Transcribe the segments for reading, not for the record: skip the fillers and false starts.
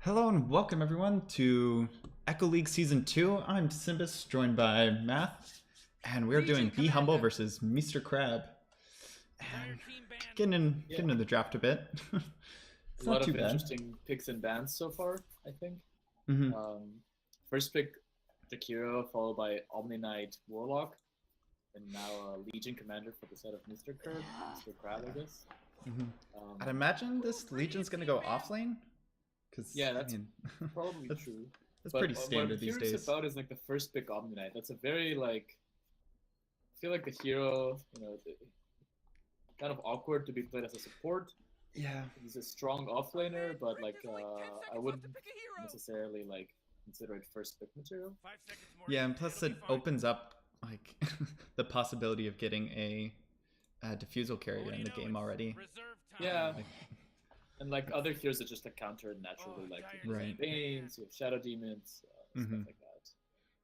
Hello and welcome everyone to Echo League Season 2. I'm Simbus, joined by Math, and we're doing Be Humble versus Meester Crab. And getting in the draft a bit. A It's not lot too of bad. interesting picks and bans so far, I think. Hmm. First pick, Jakiro, followed by Omni Knight Warlock, and now Legion Commander for the set of Mr. Crab, I guess. I'd imagine this Legion's gonna go offlane, because Yeah, I that's mean, probably that's, true. that's But pretty what I'm standard these curious days. about is like the first pick Omni Knight. That's a very I feel like the hero, kind of awkward to be played as a support. Yeah. He's a strong offlaner, but I wouldn't necessarily consider it first pick material. Yeah, and plus it opens up like the possibility of getting a diffusal carrier in the game already. Yeah, Like, and like other heroes that just like counter it naturally, like Right. Banes, you have Shadow Demons, stuff like that.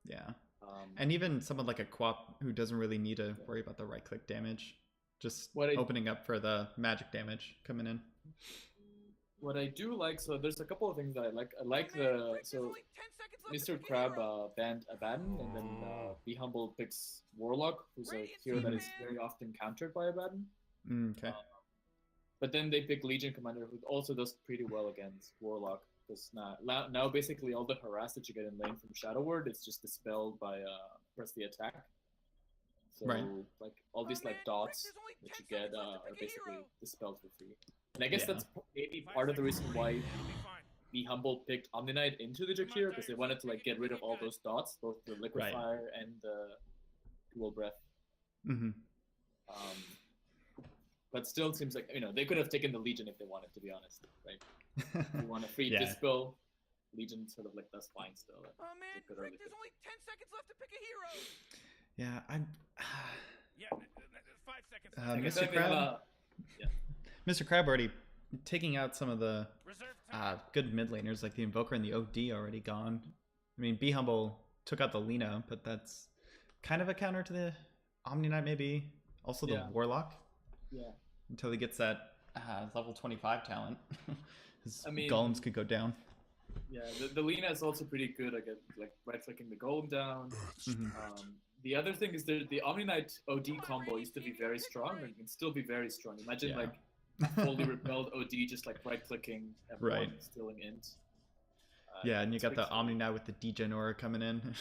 yeah. Um, And even someone like a Quap who doesn't really need to worry about the right click damage, just what I opening up for the magic damage coming in. what I do like, so there's a couple of things that I like. I like the Mr. Crab banned Abaddon, and then Be Humble picks Warlock, who's a hero that is very often countered by Abaddon. Okay. But then they pick Legion Commander, who also does pretty well against Warlock. Because now basically all the harass that you get in lane from Shadow Word is just dispelled by press the attack. So Right. like all these like dots that you get are basically dispelled for free. And I guess Yeah. that's maybe part of the reason why Be Humble picked Omni Knight into the Jakiro, because they wanted to like get rid of all those dots, both the Liquid Right. Fire and the Dual Breath. Mm-hmm. But still, it seems like they could have taken the Legion if they wanted, to be honest, right? If you want a free Yeah. dispel, Legion sort of like does fine still. Oh man, Rick, there's only 10 seconds left to pick a hero. Yeah, I'm. Yeah, 5 seconds. Mr. Crab. Mr. Crab already taking out some of the good mid laners, like the Invoker and the OD already gone. I mean, Be Humble took out the Lina, but that's kind of a counter to the Omni Knight, maybe. Also the Warlock. Yeah. Until he gets that level 25 talent. His I mean, golems could go down. Yeah, the Lina is also pretty good at like right-clicking the golem down. The other thing is the Omni Knight OD combo used to be very strong and can still be very strong. Imagine like fully repelled OD just like right-clicking everyone, stealing int. Yeah, and you got the Omni Knight with the Degen aura coming in.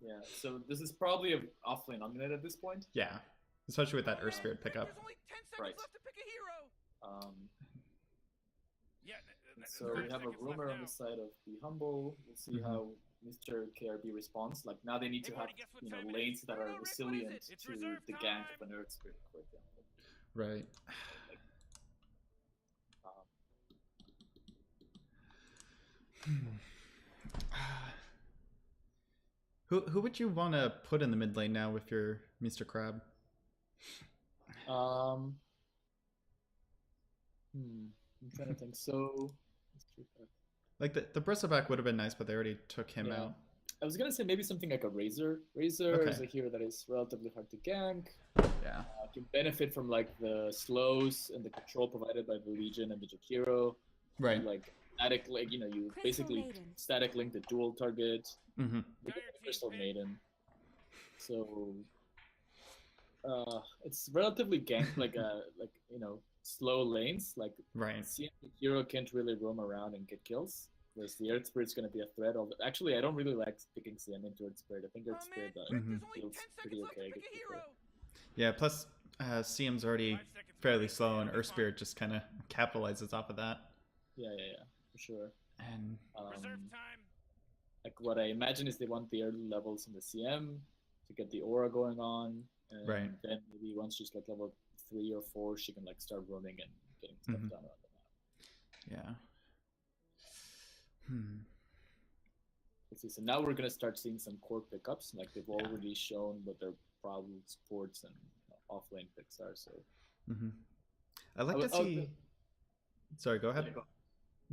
Yeah, so this is probably an offlane Omni Knight at this point. Yeah, especially with that Earth Spirit pickup. There's only 10 seconds left to pick a hero. So we have a rumor on the side of Be Humble. We'll see how Mr. KRB responds. Like now they need to have lanes that are resilient to the gank of an Earth Spirit, for example. Right. Who would you want to put in the mid lane now with your Mr. Crab? I'm trying to think. So, like the bristleback would have been nice, but they already took him out. I was gonna say maybe something like a Razor. Razor is a hero that is relatively hard to gank. Yeah. Can benefit from like the slows and the control provided by the Legion and the Jakiro. Right. Like static, you basically static link the dual target. Crystal Maiden. So it's relatively gank slow lanes. Like CM hero can't really roam around and get kills. Whereas the Earth Spirit's going to be a threat. Actually, I don't really like picking CM into Earth Spirit. I think Earth Spirit feels pretty okay. Yeah, plus CM's already fairly slow, and Earth Spirit just kind of capitalizes off of that. Yeah, for sure. And like what I imagine is they want the early levels in the CM to get the aura going on, and then maybe once she's like level 3 or 4, she can like start roaming and getting stuff done around the map. Yeah. Let's see. So now we're gonna start seeing some core pickups. Like they've already shown what their problem supports and offlane picks are. So. I'd like to see. Sorry, go ahead.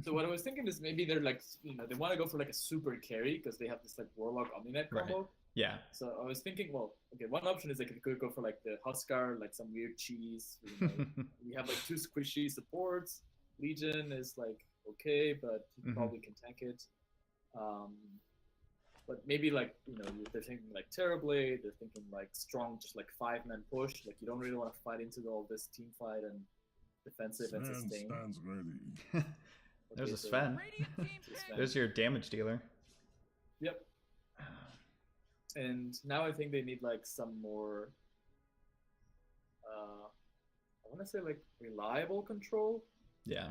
So what I was thinking is maybe they're like, they want to go for like a super carry because they have this like Warlock Omni Knight combo. Yeah. So I was thinking, well, okay, one option is they could go for like the Huskar, like some weird cheese. We have like 2 squishy supports. Legion is like okay, but he probably can tank it. But maybe like, you know, they're thinking like Terrorblade, they're thinking like strong, just like 5-man push. Like you don't really want to fight into all this team fight and defensive and sustain. Stands ready. There's a Sven. There's your damage dealer. Yep. And now I think they need like some more, I want to say like reliable control. Yeah.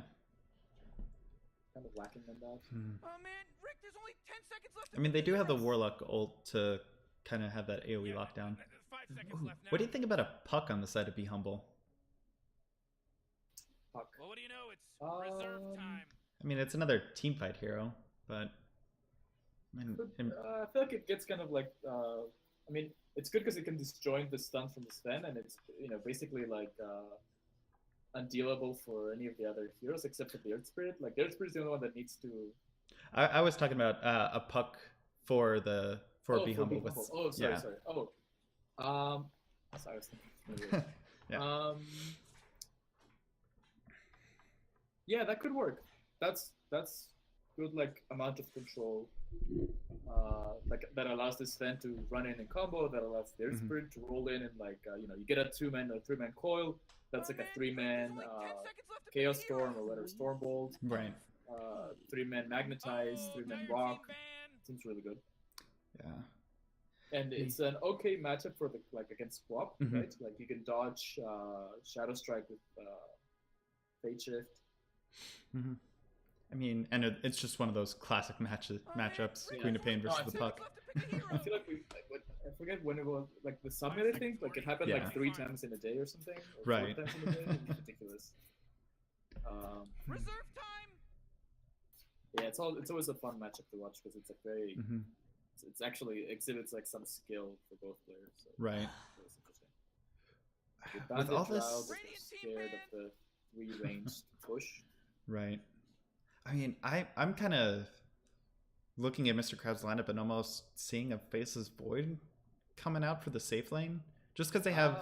Kind of lacking in that. Oh man, Rick, there's only 10 seconds left. I mean, they do have the Warlock ult to kind of have that AoE lockdown. 5 seconds left now. What do you think about a Puck on the side of Be Humble? Puck. Well, what do you know? It's reserve time. I mean, it's another team fight hero, but I mean, I feel like it gets kind of like, I mean, it's good because it can disjoint the stun from the Sven, and it's, you know, basically like undealable for any of the other heroes except for the Earth Spirit. Like the Earth Spirit is the only one that needs to. I was talking about a Puck for Be Humble. With, oh, sorry, yeah. sorry. Oh, sorry, I was thinking. Yeah. Yeah, that could work. That's good, like amount of control. Like that allows this Sven to run in combo. That allows the Earth Spirit to roll in and like you know, you get a 2-man or 3-man coil. That's like a 3-man Chaos Storm or whatever, Stormbolt. Right. 3-man Magnetize, 3-man Rock. Seems really good. Yeah. And it's an okay matchup for the like against Swap, right? Like you can dodge Shadow Strike with Fate Shift. I mean, and it's just one of those classic matchups. Yeah. Queen of Pain versus the Puck. I feel like I forget when it was, like the summit, I think, like it happened like 3 times in a day or something, or 4 times in a day. It's ridiculous. Reserve time. Yeah, it's always a fun matchup to watch because it's like very, it's actually exhibits like some skill for both players. So Right. It's interesting. With all this, scared of the 3-ranged push. Right. I mean, I'm kind of looking at Mr. Krabs' lineup and almost seeing a Faceless Void coming out for the safe lane, just because they have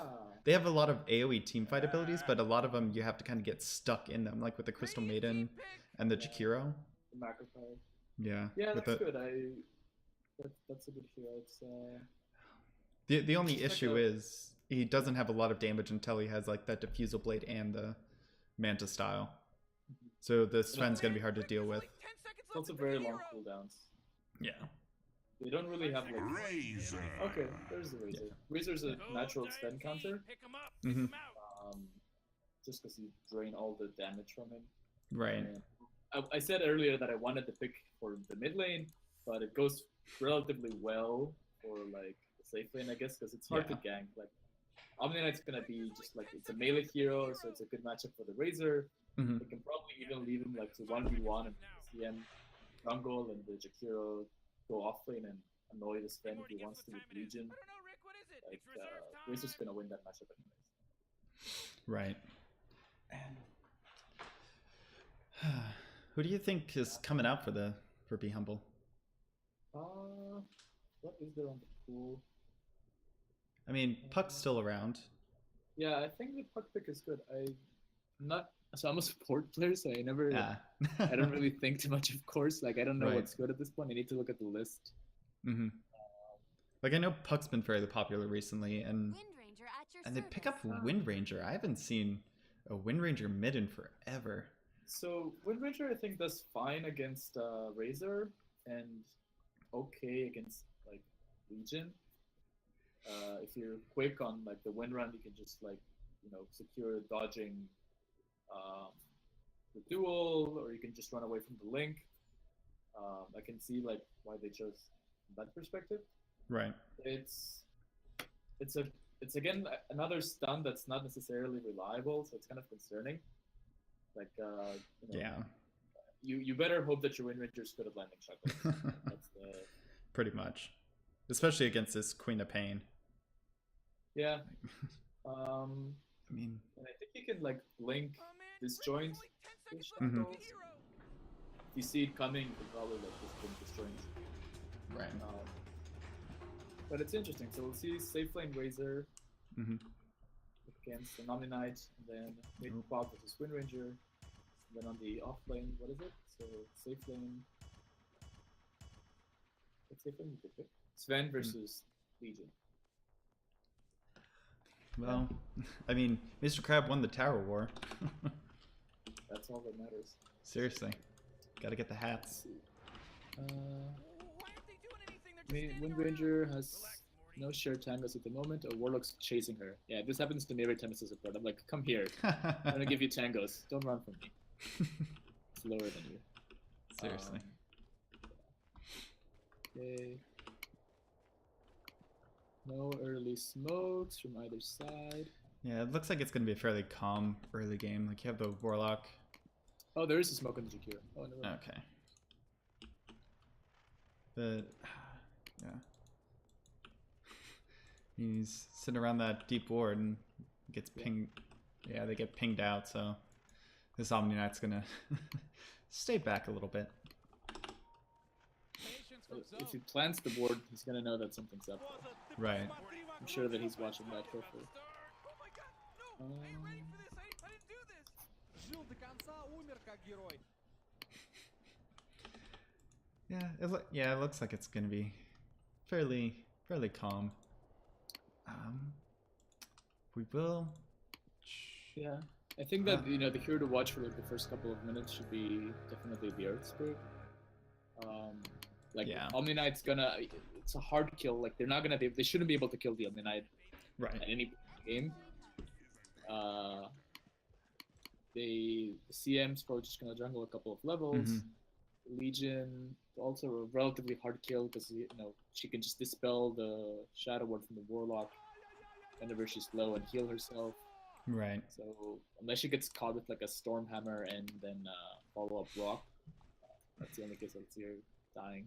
a lot of AoE teamfight abilities, but a lot of them you have to kind of get stuck in them, like with the Crystal Maiden and the Jakiro. The Macrophile. Yeah. Yeah, that's good. That's a good hero. It's the only issue is he doesn't have a lot of damage until he has like that Diffusal Blade and the Manta style. So the Sven's gonna be hard to deal with. It's also very long cooldowns. Yeah. They don't really have like. Razor. Okay, there's the Razor. Razor's a natural Sven counter. Just because you drain all the damage from him. Right. I said earlier that I wanted to pick for the mid lane, but it goes relatively well for like the safe lane, I guess, because it's hard to gank. Like Omni Knight's gonna be just like, it's a melee hero, so it's a good matchup for the Razor. They can probably even leave him like to 1v1 and CM jungle and the Jakiro go off lane and annoy the Sven if he wants to with Legion. Like Razor's gonna win that matchup anyways. Right. Who do you think is coming out for Be Humble? What is there on the pool? I mean, Puck's still around. Yeah, I think the Puck pick is good. I'm a support player, so I don't really think too much, of course. Like, I don't know what's good at this point. I need to look at the list. Like, I know Puck's been fairly popular recently, and they pick up Wind Ranger. I haven't seen a Wind Ranger mid in forever. So Wind Ranger, I think, does fine against Razor and okay against like Legion. If you're quick on like the wind run, you can just like, you know, secure dodging the duel, or you can just run away from the link. I can see like why they chose that perspective. Right. It's again another stun that's not necessarily reliable, so it's kind of concerning. Like you know, you better hope that your Wind Ranger's good at landing shuttles. That's pretty much, especially against this Queen of Pain. Yeah. I mean, and I think you can like blink disjoint. If you see it coming, you can probably like just blink disjoint. Right. But it's interesting. So we'll see safe lane Razor against the Omni Knight, and then Mid Pop versus Wind Ranger, Then on the off lane, what is it? So safe lane. What safe lane you could pick? Sven versus Legion. Well, I mean, Mr. Crab won the Tower War. That's all that matters. Seriously. Gotta get the hats. Why aren't they doing anything? They're just Wind standing Ranger around. has Relax, Morty. no shared tangos at the moment. A Warlock's chasing her. Yeah, this happens to me every time it's a support. I'm like, come here. I'm gonna give you tangos. Don't run from me. Slower than you. Seriously. Okay. No early smokes from either side. Yeah, it looks like it's gonna be a fairly calm early game. Like you have the Warlock. Oh, there is a smoke on the Jakiro. Oh, no. Okay. But yeah. He's sitting around that deep ward and gets pinged. Yeah, they get pinged out, so this Omni Knight's gonna stay back a little bit. Patience from If he zone. plants the board, he's gonna know that something's up. Right. I'm sure that he's watching that carefully. Oh my god, no! I ain't ready for this. I didn't do this. Жил до конца, умер как герой. Yeah, it looks like it's gonna be fairly calm. We will. Yeah. I think that, you know, the hero to watch for like the first couple of minutes should be definitely the Earth Spirit. Like, Yeah. Omni Knight's gonna... It's a hard kill. Like, they're not gonna be... They shouldn't be able to kill the Omni Knight Right. at any game. The CM's probably just gonna jungle a couple of levels. Legion, also a relatively hard kill because, you know, she can just dispel the Shadow Ward from the Warlock whenever she's low and heal herself. Right. So unless she gets caught with like a Storm Hammer and then follow up Rock, that's the only case I'd see her dying.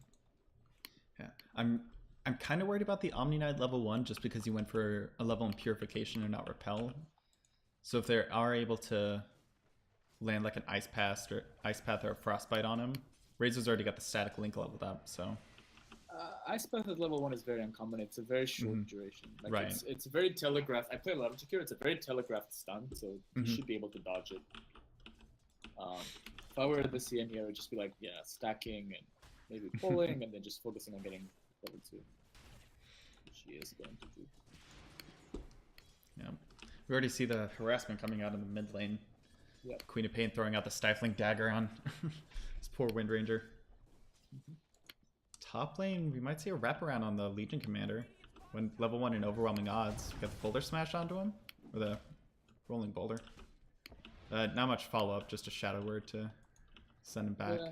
Yeah. I'm kind of worried about the Omni Knight level 1 just because he went for a level in Purification and not Repel. So if they are able to land like an Ice Path or a Frostbite on him, Razor's already got the static link leveled up, so Ice Path at level 1 is very uncommon. It's a very short duration. Like Right. It's very telegraphed. I play a lot of Jakiro. It's a very telegraphed stun, so you should be able to dodge it. If I were the CM here, I would just be like, yeah, stacking and maybe pulling, and then just focusing on getting level 2. Which she is going to do. yeah. We already see the harassment coming out in the mid lane. Yep. Queen of Pain throwing out the Stifling Dagger on this poor Wind Ranger. Top lane, we might see a wraparound on the Legion Commander. When level 1 in overwhelming odds. We got the Boulder Smash onto him. Or the Rolling Boulder. Not much follow-up, just a Shadow Word to send him back. Yeah.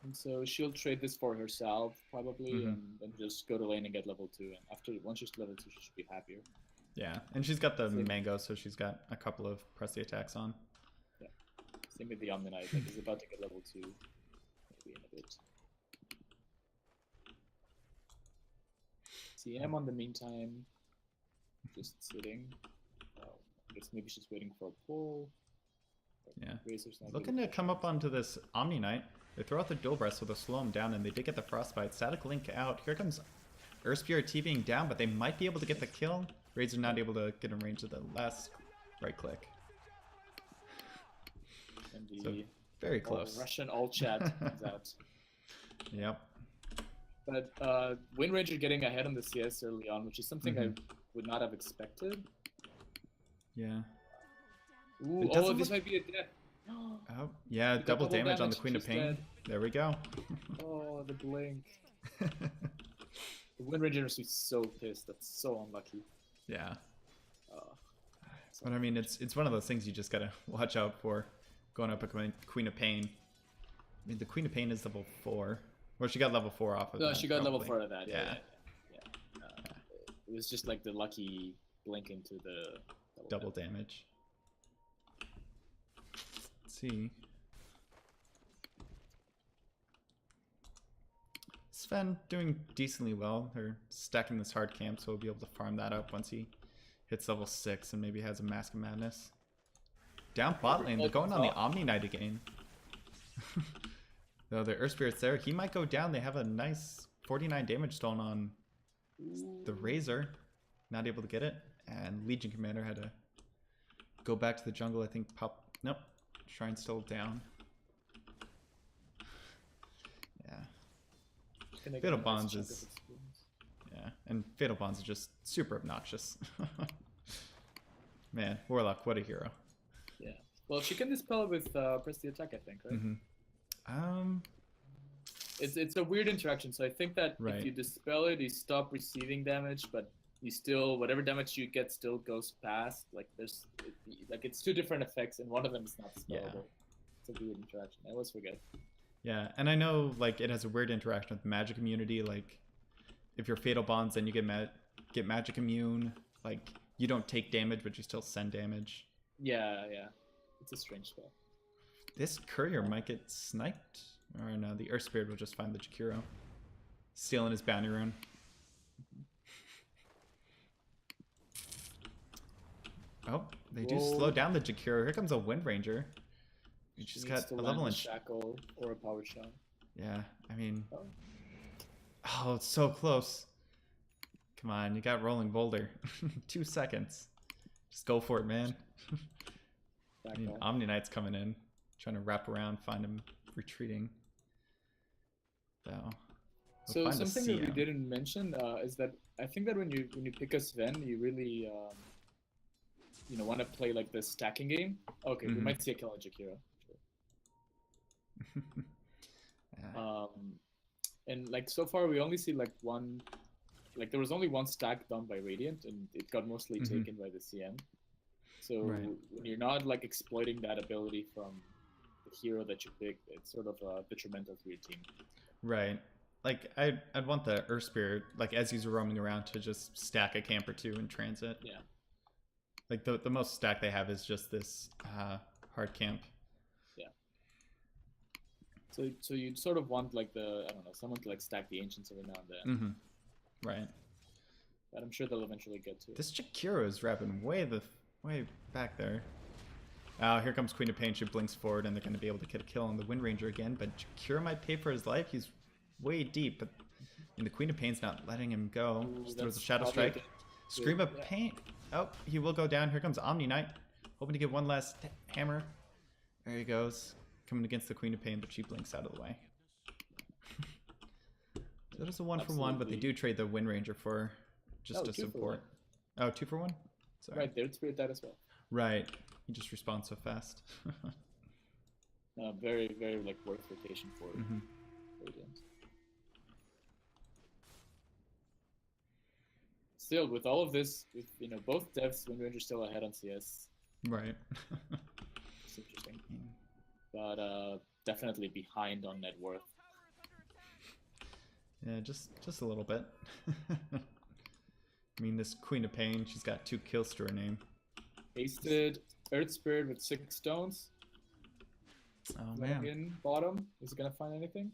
And so she'll trade this for herself, probably, and then just go to lane and get level 2. And once she's level 2, she should be happier. Yeah, and she's got the Same. Mango, so she's got a couple of press the attacks on. Yeah. Same with the Omni Knight. Like, he's about to get level 2. Maybe in a bit. CM on the meantime, just sitting. I guess maybe she's waiting for a pull. Yeah. Razor's not Looking really to come up onto this Omni Knight. They throw out the Dual Breast, so they'll slow him down, and they did get the Frostbite. Static Link out. Here comes Earthspear TVing down, but they might be able to get the kill. Razor not able to get in range of the last right click. And the So, very close. Russian all chat comes out. Yep. But Wind Ranger getting ahead on the CS early on, which is something I would not have expected. Yeah. Ooh, It doesn't this look- might be a death. Oh, yeah, You got double double damage on the damage, Queen of she's Pain. dead. There we go. Oh, the blink. The Wind Ranger is so pissed. That's so unlucky. Yeah. Oh, But I mean, it's one of those things you just gotta watch out for going up a Queen of Pain. I mean, the Queen of Pain is level 4. Well, she got level 4 off of no, that, she got level probably. 4 of that. Yeah. It was just like the lucky blink into the Double damage. Let's see. Sven doing decently well. They're stacking this hard camp, so we'll be able to farm that up once he hits level 6 and maybe has a Mask of Madness. Down bot lane, they're going on the Omni Knight again. Though the Earth Spirit's there, he might go down. They have a nice 49 damage stone on the Razor. Not able to get it. And Legion Commander had to go back to the jungle, I think. Nope. Shrine's still down. Gonna get Fatal a nice Bonds chunk of is experience. yeah, and Fatal Bonds is just super obnoxious. Man, Warlock, what a hero. Yeah. Well, she can dispel it with press the attack, I think, right? It's a weird interaction. So I think that Right. if you dispel it, you stop receiving damage, but you still whatever damage you get still goes past. Like it's two different effects, and one of them is not spellable. Yeah. It's a weird interaction. I always forget. Yeah, and I know like it has a weird interaction with the magic immunity. Like if you're Fatal Bonds, then you get magic immune. Like you don't take damage, but you still send damage. Yeah. It's a strange spell. This courier might get sniped. Or no, the Earth Spirit will just find the Jakiro. Stealing his bounty rune. Oh, they do slow down the Jakiro. Here comes a Wind Ranger. He just got a level in shackle or a power shot. Yeah, I mean... Oh, it's so close. Come on, you got Rolling Boulder. 2 seconds. Just go for it, man. I mean, Omni Knight's coming in. Trying to wrap around, find him retreating. So something that we didn't mention is that I think that when you pick a Sven, you really want to play like the stacking game. Okay, we might see a kill on Jakiro. Sure. And like so far we only see like one, like there was only one stack done by Radiant, and it got mostly taken by the CM. So when you're not like exploiting that ability from the hero that you picked, it's sort of detrimental to your team. Right. Like I'd want the Earth Spirit, like as he's roaming around, to just stack a camp or two in transit. Yeah. Like the most stack they have is just this hard camp. Yeah. So you'd sort of want like someone to like stack the ancients every now and then. Right. But I'm sure they'll eventually get to it. This Jakiro is wrapping way back there. Here comes Queen of Pain. She blinks forward, and they're going to be able to get a kill on the Wind Ranger again. But Jakiro might pay for his life. He's way deep, but the Queen of Pain's not letting him go. Just throws a Shadow Strike. Scream of Pain. Oh, he will go down. Here comes Omni Knight, hoping to get one last hammer. There he goes, coming against the Queen of Pain, but she blinks out of the way. So that is a 1-for-1, but they do trade the Wind Ranger for just a support. Oh, 2-for-1? Sorry. Right, their spirit died as well. Right. He just responds so fast. Very, very like worth rotation for Radiant. Still, with all of this, with both devs, Wind Ranger still ahead on CS. Right. It's interesting, but definitely behind on net worth. Yeah, just a little bit. I mean, this Queen of Pain, she's got 2 kills to her name. Hasted Earth Spirit with 6 stones. Oh man. In bottom, is it gonna find anything?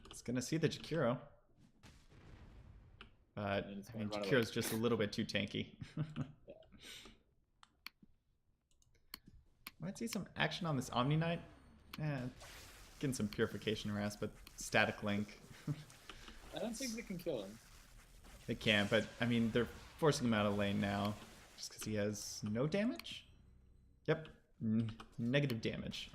It's gonna see the Jakiro. But I mean, Jakiro's just a little bit too tanky. Yeah. Might see some action on this Omni Knight. Yeah, getting some purification harass, but static link. I don't think they can kill him. They can, but I mean, they're forcing him out of lane now, just because he has no damage. Yep, negative damage.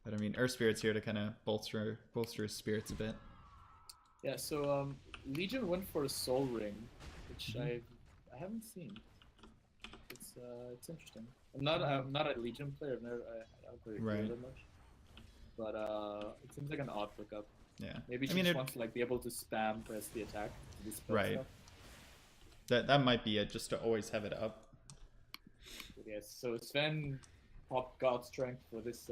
But I mean, Earth Spirit's here to kind of bolster his spirits a bit. Yeah, so Legion went for a Soul Ring, which I haven't seen. It's interesting. I'm not a Legion player. I don't play that much. But it seems like an odd pickup. Yeah. Maybe she just wants to like be able to spam press the attack. Right. Stuff. That might be it, just to always have it up. But yes. So Sven popped God Strength for this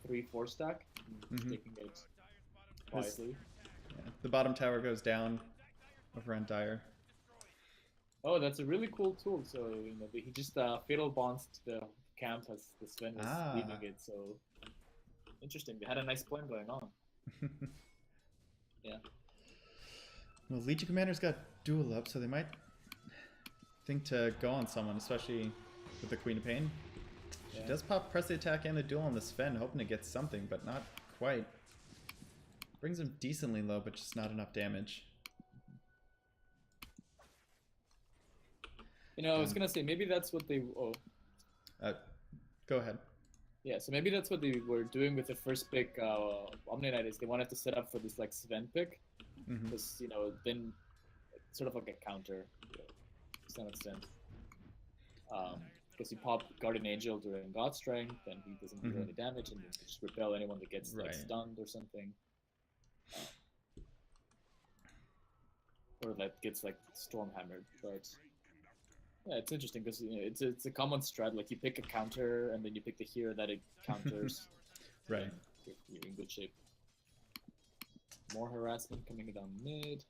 3-4 stack, taking it quietly. Yeah. The bottom tower goes down over on Dire. Oh, that's a really cool tool. So he just fatal bonds to the camp as the Sven was leaving it. So interesting. They had a nice plan going on. Yeah. Well, Legion Commander's got duel up, so they might think to go on someone, especially with the Queen of Pain. She does pop press the attack and the duel on the Sven, hoping to get something, but not quite. Brings him decently low, but just not enough damage. I was gonna say maybe that's what they. Go ahead. Yeah, so maybe that's what they were doing with the first pick, Omni Knight, is they wanted to set up for this like Sven pick, because then it's sort of like a counter to some extent. Because you pop Guardian Angel during God Strength, and he doesn't do any damage, and you can just repel anyone that gets like stunned or something, or that gets like storm hammered. But yeah, it's interesting because it's a common strat. Like you pick a counter, and then you pick the hero that it counters. Right. You're in good shape. More harassment coming down mid.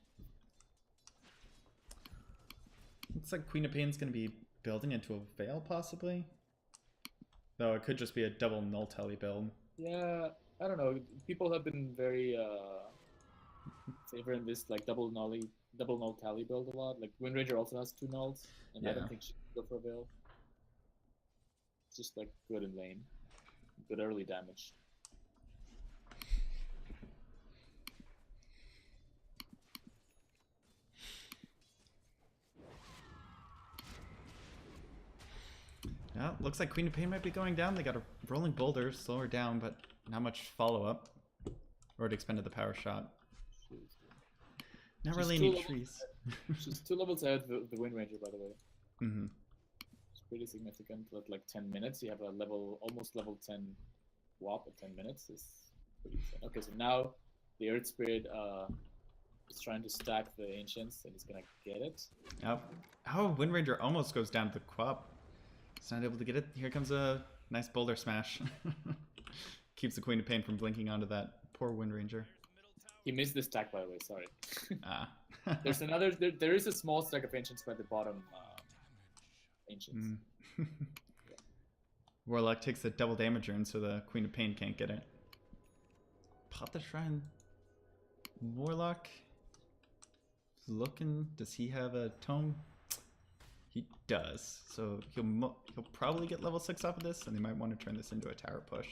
Looks like Queen of Pain's going to be building into a Veil, possibly. Though it could just be a double null tally build. Yeah, I don't know. People have been very favoring this like double null tally build a lot. Like Windranger also has 2 nulls, and I don't think she can go for a Veil. It's just like good in lane, good early damage. Yeah, looks like Queen of Pain might be going down. They got a rolling boulder, slow her down, but not much follow-up. Already expended the power shot. Not really any trees. She's 2 levels ahead of the Windranger, by the way. It's pretty significant. At like 10 minutes, you have a almost level 10 WAP at 10 minutes. Is pretty insane. Okay, so now the Earth Spirit is trying to stack the Ancients, and he's gonna get it. Yep. Oh, Windranger almost goes down to the Quap. He's not able to get it. Here comes a nice boulder smash. Keeps the Queen of Pain from blinking onto that poor Windranger. He missed the stack, by the way. Sorry. Ah. There's another. There is a small stack of Ancients by the bottom. Ancients. Warlock takes the double damager, and so the Queen of Pain can't get it. Pop the shrine. Warlock. Looking. Does he have a tome? He does. So he'll probably get level 6 off of this, and they might want to turn this into a tower push.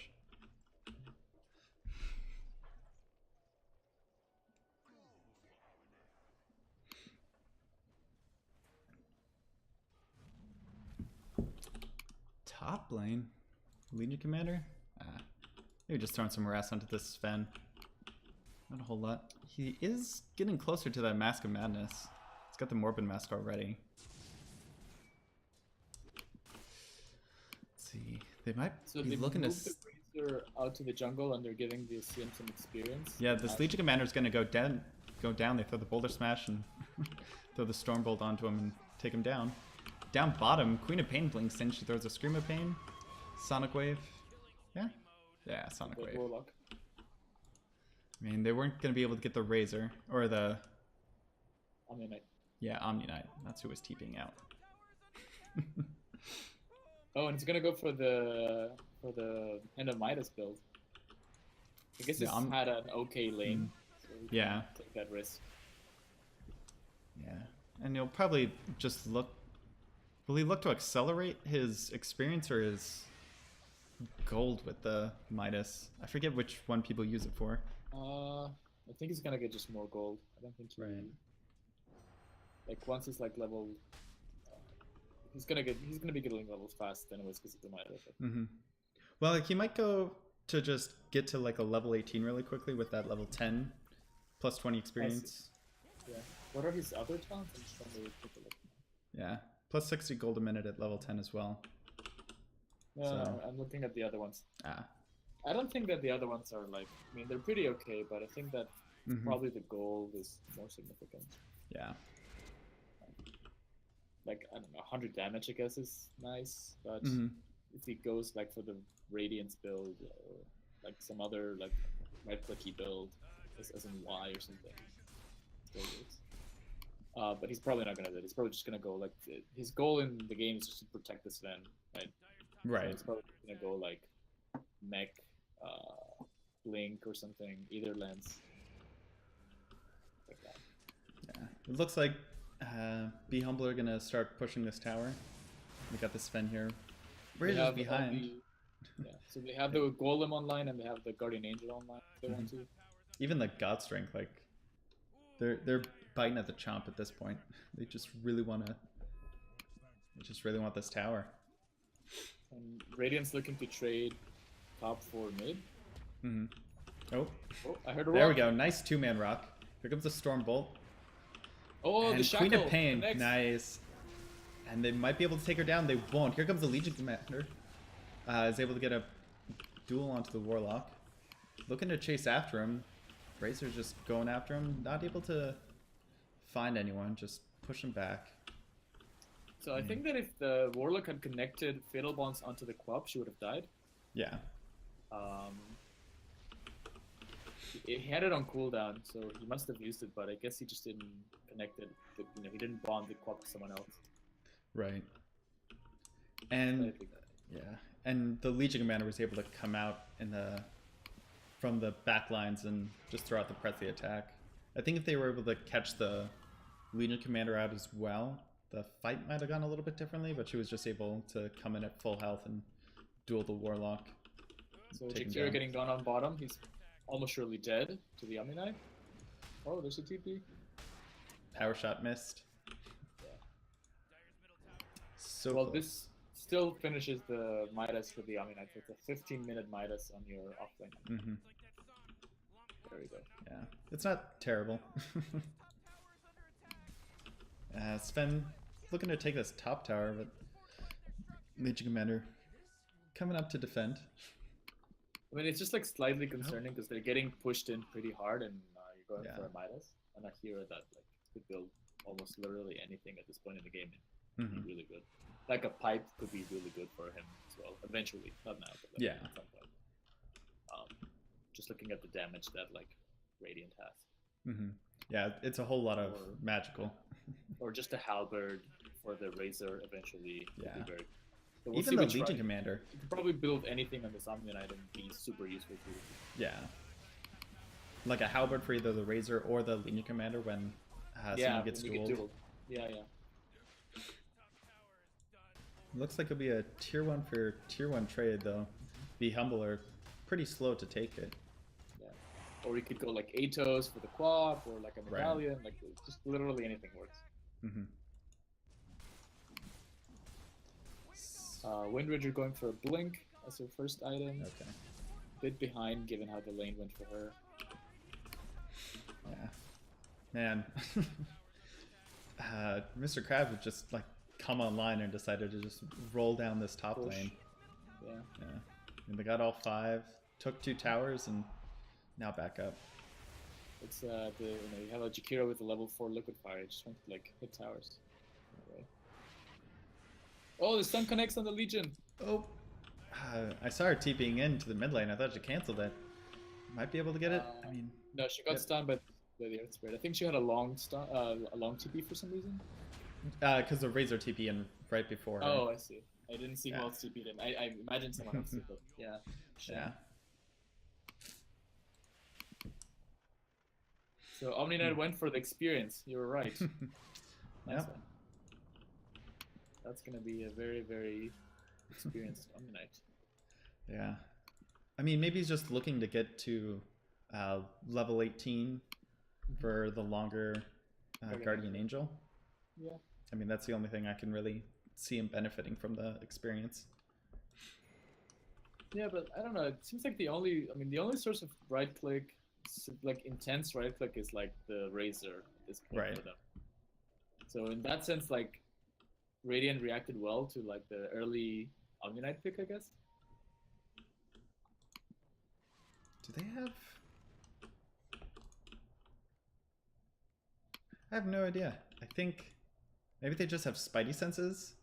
Top lane? Legion Commander? Maybe just throwing some harass onto this Sven. Not a whole lot. He is getting closer to that Mask of Madness. He's got the Morbid Mask already. Let's see. They might be looking to... the Razor out to the jungle, and they're giving the CM some experience. Yeah, this Legion Commander is going to go down. They throw the Boulder Smash and throw the Stormbolt onto him and take him down. Down bottom, Queen of Pain blinks in. She throws a Scream of Pain. Sonic Wave. Yeah? Yeah, Sonic Wave. Warlock. I mean, they weren't going to be able to get the Razor. Or the... Omni Knight. Yeah, Omni Knight. That's who was TPing out. Oh, and it's going to go for the End of Midas build. I guess it's had an okay lane. So yeah. Take that risk. Yeah. And you'll probably just look... Will he look to accelerate his experience or his gold with the Midas? I forget which one people use it for. I think he's gonna get just more gold. I don't think he... Right. Like once he's like level... he's gonna be getting levels fast anyways because of the Midas. Well, like he might go to just get to like a level 18 really quickly with that level 10 plus 20 experience. Yeah. What are his other talents? I'm just trying to take a look. Yeah. Plus 60 gold a minute at level 10 as well. No, so. I'm looking at the other ones. Ah. I don't think that the other ones are like... I mean, they're pretty okay, but I think that probably the gold is more significant. Yeah. Like, I don't know, 100 damage, I guess, is nice, but if he goes like for the Radiance build or like some other like right-clicky build, as in Y or something, still works. But he's probably not gonna do it. He's probably just gonna go like his goal in the game is just to protect the Sven, right? Right. So he's probably gonna go like mech, blink or something, either lens. Like that. Yeah. It looks like Be Humble are gonna start pushing this tower. We got the Sven here. Razor's behind. Yeah. So they have the Golem online and they have the Guardian Angel online. If they want to. Even the God Strength, like they're biting at the chomp at this point. They just really want to. They just really want this tower. And Radiant's looking to trade. top 4 mid. Mm-hmm. Oh, Oh, I heard a there rock. we go. Nice 2-man rock. Here comes the Storm Bolt. Oh, And the shackle. Queen of Pain. connects. Nice. And they might be able to take her down. They won't. Here comes the Legion Commander. Is able to get a duel onto the Warlock. Looking to chase after him. Razor's just going after him. Not able to find anyone. Just push him back. So I think that if the Warlock had connected Fatal Bonds onto the Quap, she would have died. Yeah. He had it on cooldown, so he must have used it, but I guess he just didn't connect it. You know, he didn't bond the Quap to someone else. Right. And yeah, and the Legion Commander was able to come out in from the back lines and just throw out the press the attack. I think if they were able to catch the Legion Commander out as well, the fight might have gone a little bit differently, but she was just able to come in at full health and duel the Warlock. So Jakira getting gone on bottom, he's almost surely dead to the Omni-Knight. Oh, there's a TP. Power shot missed. Yeah. So well, close. this still finishes the Midas for the Omni-Knight. It's a 15-minute Midas on your offlane. Mm-hmm. There we go. Yeah, it's not terrible. Sven looking to take this top tower, but Legion Commander coming up to defend. I mean, it's just like slightly concerning because they're getting pushed in pretty hard, and you're going for a Midas, and a hero that like could build almost literally anything at this point in the game and be really good. Like a pipe could be really good for him as well. Eventually, not now, but like at some point. Just looking at the damage that like Radiant has. Yeah, it's a whole lot of magical. Or just a halberd for the Razor eventually. Yeah. So even the Legion Commander. You can probably build anything on this Omni-Knight and be super useful too. Yeah. Like a halberd for either the Razor or the Legion Commander when someone gets dueled. Yeah. Looks like it'll be a tier 1 for tier 1 trade though. Be Humble are pretty slow to take it. Yeah. Or you could go like Atos for the Quap or like a Medallion. Like just literally anything works. Windridger going for a Blink as her first item. Okay. Bit behind given how the lane went for her. Yeah. Man. Mr. Krabs would just like come online and decided to just roll down this top lane. Yeah. And they got all 5, took 2 towers, and now back up. It's you have a Jakira with a level 4 liquid fire. It just went to like hit towers. Right. Oh, the stun connects on the Legion. Oh, I saw her TPing into the mid lane. I thought she canceled it. Might be able to get it. I mean, no, she got stunned by the Earth Spirit. I think she had a long stun, a long TP for some reason. Because the Razor TP in right before her. Oh, I see. I didn't see who else TP'd him. I imagine someone else did, but yeah. Yeah. So Omni-Knight went for the experience. You were right. Nice one. That's gonna be a very, very experienced Omni-Knight. Yeah. I mean, maybe he's just looking to get to level 18 for the longer Guardian Angel. Yeah. I mean, that's the only thing I can really see him benefiting from the experience. Yeah, but I don't know. It seems like the only source of right click, like intense right click, is like the Razor at this point for them. So in that sense, like Radiant reacted well to like the early Omni-Knight pick, I guess. Do they have? I have no idea. I think maybe they just have Spidey senses.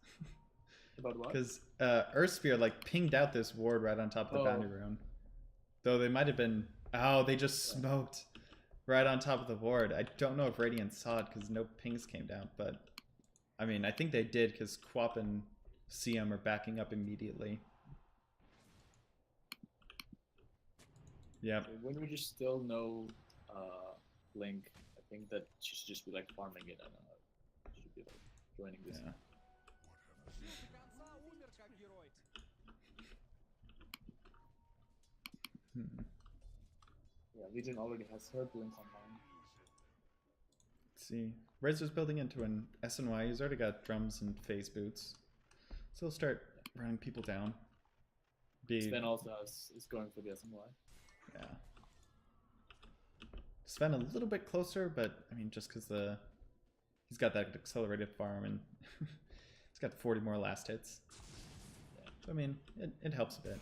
About what? Because Earthsphere like pinged out this ward right on top of the boundary rune. Though they might have been. Oh, they just smoked right on top of the ward. I don't know if Radiant saw it because no pings came down, but I mean, I think they did because Quap and CM are backing up immediately. Yeah. So when would you still know Link? I think that she should just be like farming it. I don't know. She should be like joining this. Yeah. До конца умер как герой. Yeah, Legion already has her Blink online. Let's see. Razor's building into an SNY. He's already got drums and phase boots. So he'll start running people down. Sven also is going for the SNY. Yeah. Sven a little bit closer, but I mean, just because he's got that accelerated farm and he's got 40 more last hits. Yeah. So, I mean, it helps a bit.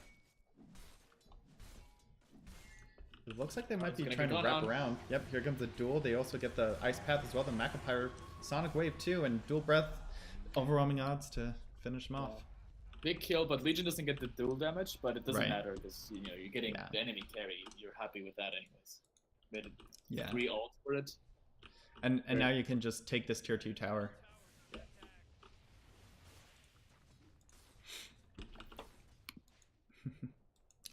It looks like they might be trying to wrap around. Yep, here comes the duel. They also get the Ice Path as well, the Macapire Sonic Wave too, and Dual Breath, overwhelming odds to finish him off. Big kill, but Legion doesn't get the dual damage, but it doesn't matter because you're getting the enemy carry. You're happy with that anyways. Made 3 ult for it. And now you can just take this tier 2 tower. Yeah.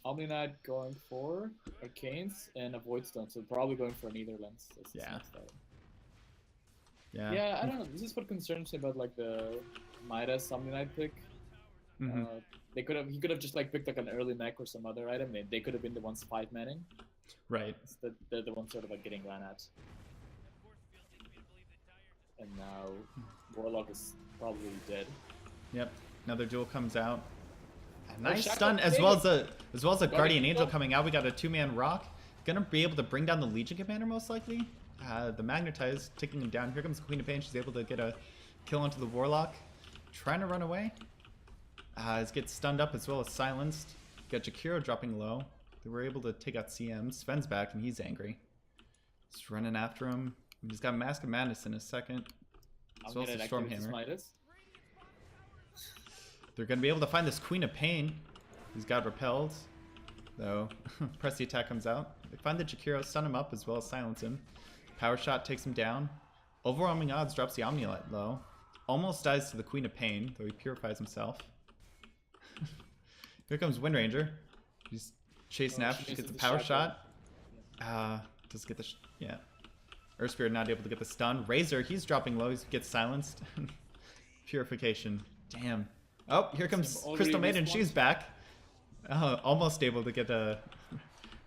Omni-Knight going for Arcanes and a Void Stone, so probably going for an Ether Lens. Yeah, I don't know. This is what concerns me about like the Midas Omni-Knight pick. He could have just like picked like an early mech or some other item. They could have been the ones 5-manning. Right. They're the ones sort of like getting ran at. And now Warlock is probably dead. Yep. Another duel comes out. A nice stun as well as a Guardian Angel coming out. We got a 2-man rock. Gonna be able to bring down the Legion Commander most likely. The Magnetize taking him down. Here comes Queen of Pain. She's able to get a kill onto the Warlock. Trying to run away. Gets stunned up as well as silenced. Got Jakiro dropping low. They were able to take out CM. Sven's back and he's angry. Just running after him. He's got Mask of Madness in a second. As well as the Stormhammer. They're going to be able to find this Queen of Pain. He's got repelled. Though, press the attack comes out. They find the Jakiro, stun him up as well as silence him. Power Shot takes him down. Overwhelming odds drops the Omnilight low. Almost dies to the Queen of Pain, though he purifies himself. Here comes Wind Ranger. He's chasing after. She gets the Power Shot. Does get the... Earth Spirit not able to get the stun. Razor, he's dropping low. He gets silenced. Purification. Damn. Oh, here comes Crystal Maiden. She's back. Almost able to get her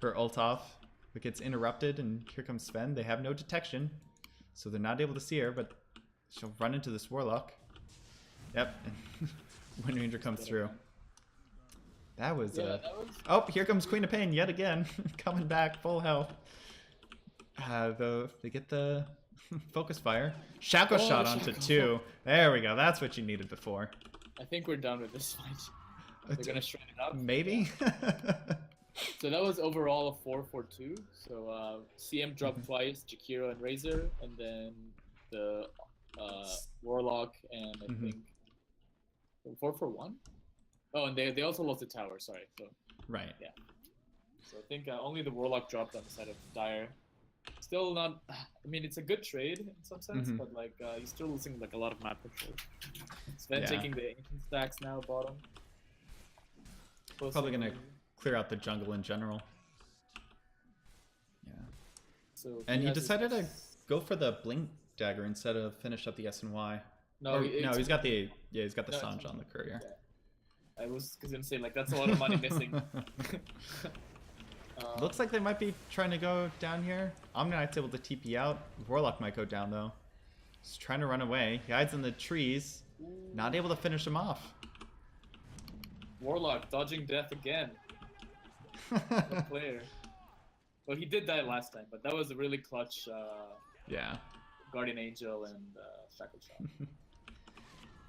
ult off. But gets interrupted, and here comes Sven. They have no detection, so they're not able to see her, but she'll run into this Warlock. Yep. Wind Ranger comes through. That was, Oh, here comes Queen of Pain yet again. Coming back, full health. Though they get the focus fire. Shackle shot onto 2. There we go. That's what you needed before. I think we're done with this fight. They're gonna straighten it up. Maybe. So that was overall a 4-4-2. So CM dropped twice, Jakiro and Razor, and then the Warlock and I think 4-4-1. Oh, and they also lost the tower. Sorry. So right. Yeah. So I think only the Warlock dropped on the side of Dire. Still not. I mean, it's a good trade in some sense, but like he's still losing like a lot of map control. Sven taking the ancient stacks now, bottom. Probably gonna clear out the jungle in general. Yeah. So and he decided to go for the Blink Dagger instead of finish up the SNY. No, he's got the Sanj on the courier. Yeah. I was gonna say like that's a lot of money missing. Looks like they might be trying to go down here. Omni-Knight's able to TP out. Warlock might go down though. He's trying to run away. He hides in the trees. Not able to finish him off. Warlock dodging death again. The player. Well, he did die last time, but that was a really clutch. Guardian Angel and Shackle Shot.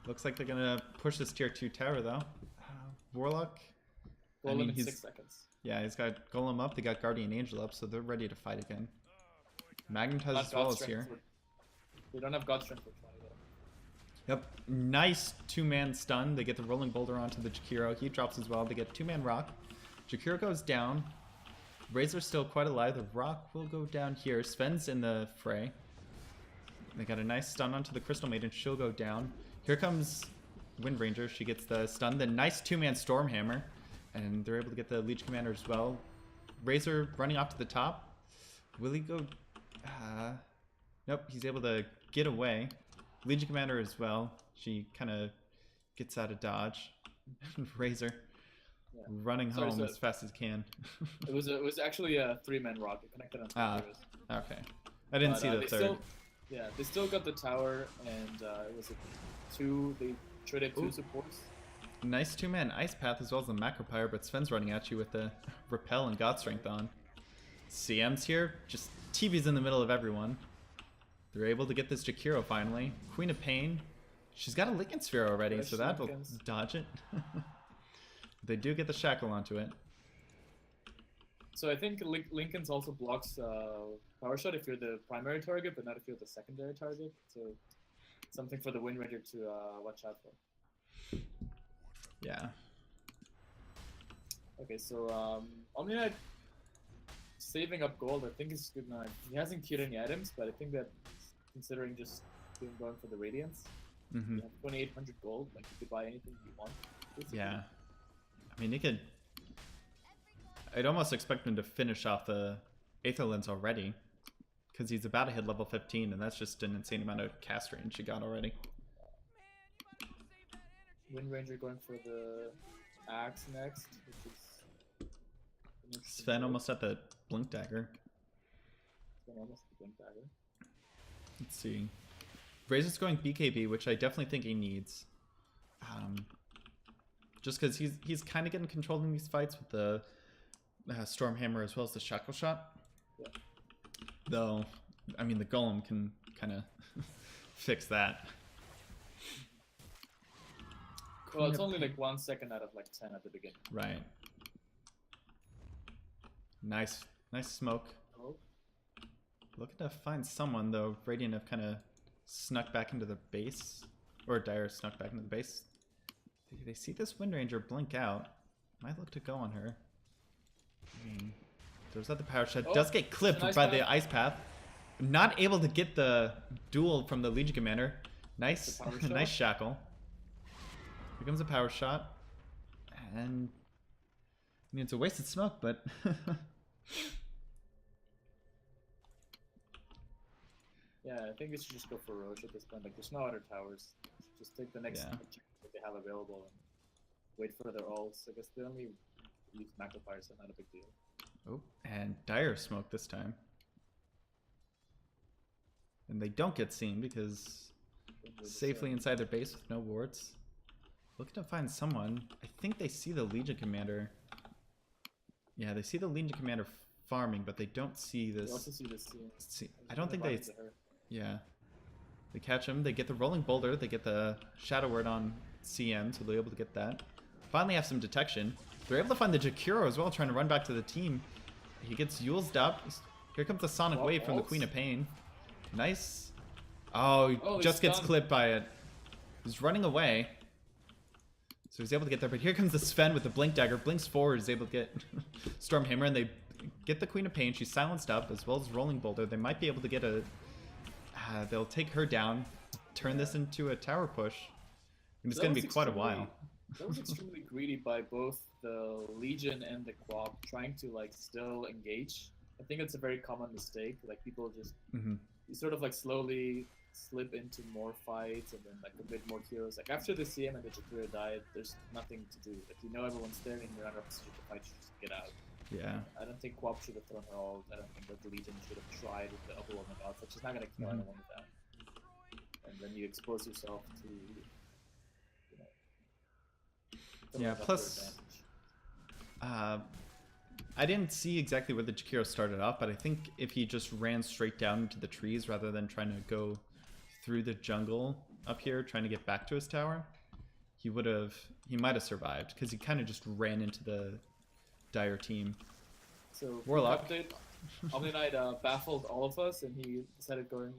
Looks like they're gonna push this tier 2 tower though. Warlock. Golem in 6 seconds. Yeah, he's got Golem up. They got Guardian Angel up, so they're ready to fight again. Magnetize as well is here. They don't have God Strength for 20 though. Yep, nice 2-man stun. They get the Rolling Boulder onto the Jakiro. He drops as well. They get 2-man rock. Jakiro goes down. Razor's still quite alive. The rock will go down here. Sven's in the fray. They got a nice stun onto the Crystal Maiden. She'll go down. Here comes Wind Ranger. She gets the stun. The nice 2-man Stormhammer. And they're able to get the Legion Commander as well. Razor running off to the top. Will he go... nope, he's able to get away. Legion Commander as well. She kind of gets out of dodge. Razor running home as fast as can. it was actually a 3-man rocket connected on okay. I didn't see the third. They still got the tower, and it was they traded 2 supports. Nice two-man Ice Path as well as the Macropyre, but Sven's running at you with the Repel and God Strength on. CM's here, just TV's in the middle of everyone. They're able to get this Jakiro finally. Queen of Pain. She's got a Lincoln Sphere already, so that will dodge it. They do get the Shackle onto it. So I think Lincoln's also blocks Power Shot if you're the primary target, but not if you're the secondary target. So something for the Wind Ranger to watch out for. Yeah. Okay, so Omni-Knight saving up gold, I think is good enough. He hasn't queued any items, but I think that considering just going for the Radiance, you have 2,800 gold, like you could buy anything you want. Basically. Yeah. I mean, he could... I'd almost expect him to finish off the Aether Lens already, because he's about to hit level 15, and that's just an insane amount of cast range he got already. Wind Ranger going for the Axe next, which is... Sven almost at the Blink Dagger. Sven almost at the Blink Dagger. Let's see. Razor's going BKB, which I definitely think he needs. Just because he's kind of getting controlled in these fights with the Stormhammer as well as the Shackle Shot. Yeah. Though, I mean, the Golem can kind of fix that. Well, it's only like 1 second out of like 10 at the beginning. Right. Nice smoke. Oh. Looking to find someone, though. Radiant have kind of snuck back into the base. Or Dire snuck back into the base. They see this Wind Ranger blink out. Might look to go on her. I mean, throws out the Power Shot. Does get clipped by the Ice Path. Not able to get the duel from the Legion Commander. Nice, nice Shackle. Here comes a Power Shot. And... I mean, it's a wasted smoke, but... Yeah, I think we should just go for Roche at this point. Like, there's no other towers. Just take the next that they have available and wait for their ults. I guess they only use Macropyre, so not a big deal. Oh, and Dire smoke this time. And they don't get seen because safely inside their base with no wards. Looking to find someone. I think they see the Legion Commander. Yeah, they see the Legion Commander farming, but they don't see this. They also see this. I don't think they... Yeah. They catch him, they get the Rolling Boulder, they get the Shadow Word on CM, so they're able to get that. Finally have some detection. They're able to find the Jakiro as well, trying to run back to the team. He gets Yule's up. Here comes the Sonic Wave from the Queen of Pain. Nice. Oh, just gets clipped by it. He's running away. So he's able to get there, but here comes the Sven with the Blink Dagger. Blinks forward, is able to get Stormhammer, and they get the Queen of Pain. She's silenced up, as well as Rolling Boulder. They might be able to get a... they'll take her down, turn this into a tower push. And it's going to be quite a while. That was extremely greedy by both the Legion and the Quap, trying to like still engage. I think it's a very common mistake. Like people just you sort of like slowly slip into more fights and then like a bit more heroes. Like after the CM and the Jakiro died, there's nothing to do. Like you know everyone's there and you're under a position to fight, you just get out. Yeah. I don't think Quap should have thrown her ult. I don't think that the Legion should have tried with the overwhelming ult. Like she's not gonna kill anyone with that. And then you expose yourself to, you know. Yeah. Plus, I didn't see exactly where the Jakiro started off, but I think if he just ran straight down into the trees rather than trying to go through the jungle up here, trying to get back to his tower, he might have survived because he kind of just ran into the Dire team. So Warlock. Update, Omni-Knight baffled all of us, and he decided going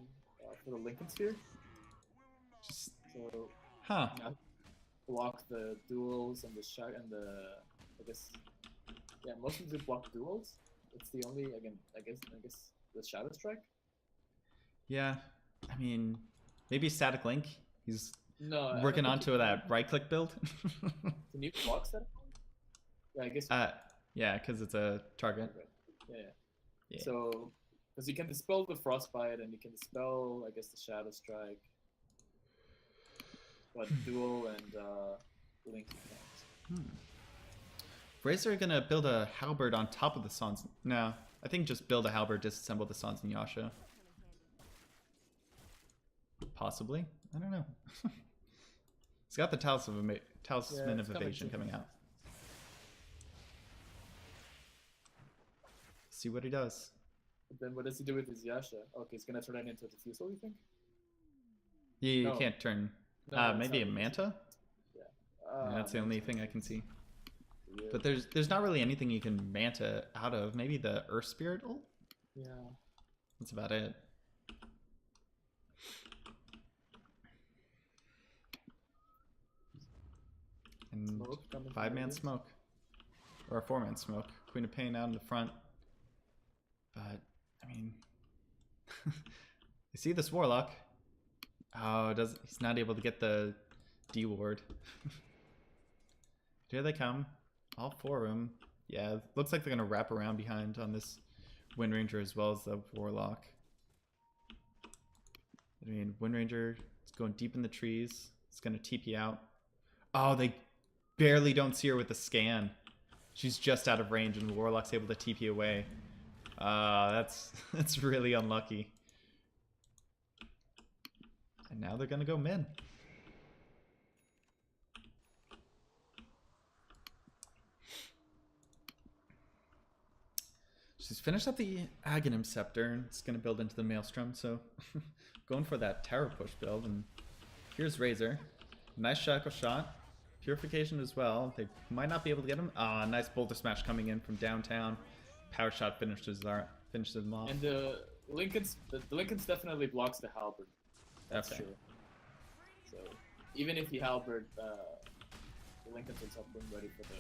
for the Lincoln Sphere. So block the duels and the shot and the I guess mostly to block duels. It's the only I guess the Shadow Strike. Yeah, I mean maybe Static Link. He's working onto that right click build. Can you block Static Link? Yeah, I guess. Yeah, because it's a target. Yeah. So, because you can dispel the Frostbite and you can dispel, I guess, the Shadow Strike. But Duel and Link can't. Razor are going to build a Halberd on top of the Sans. No, I think just build a Halberd, disassemble the Sans and Yasha. Possibly? I don't know. He's got the Talus Talisman it's of coming Evasion soon. coming out. See what he does. But then what does he do with his Yasha? Okay, he's gonna turn it into a diffusal, you think? You No. can't turn. No, it's Maybe a not Manta? Yeah. Yeah, that's the only thing I can see. Yeah. But there's not really anything you can Manta out of. Maybe the Earth Spirit ult? Yeah. That's about it. And Smoke coming from 5-man Radiant. smoke. Or a 4-man smoke. Queen of Pain out in the front. But, I mean... you see this Warlock. Oh, he's not able to get the D ward. Here they come. All 4 of them. Yeah, looks like they're going to wrap around behind on this Wind Ranger as well as the Warlock. I mean, Wind Ranger is going deep in the trees. It's going to TP out. Oh, they barely don't see her with the scan. She's just out of range and the Warlock's able to TP away. That's really unlucky. And now they're going to go mid. She's finished up the Aghanim Scepter and it's going to build into the Maelstrom, so going for that tower push build. And here's Razor. Nice Shackle Shot. Purification as well. They might not be able to get him. Ah, nice Boulder Smash coming in from downtown. Power Shot finishes them off. And the Lincoln's definitely blocks the halberd. That's Okay. true. So even if he halberd, the Lincoln's will help him ready for the.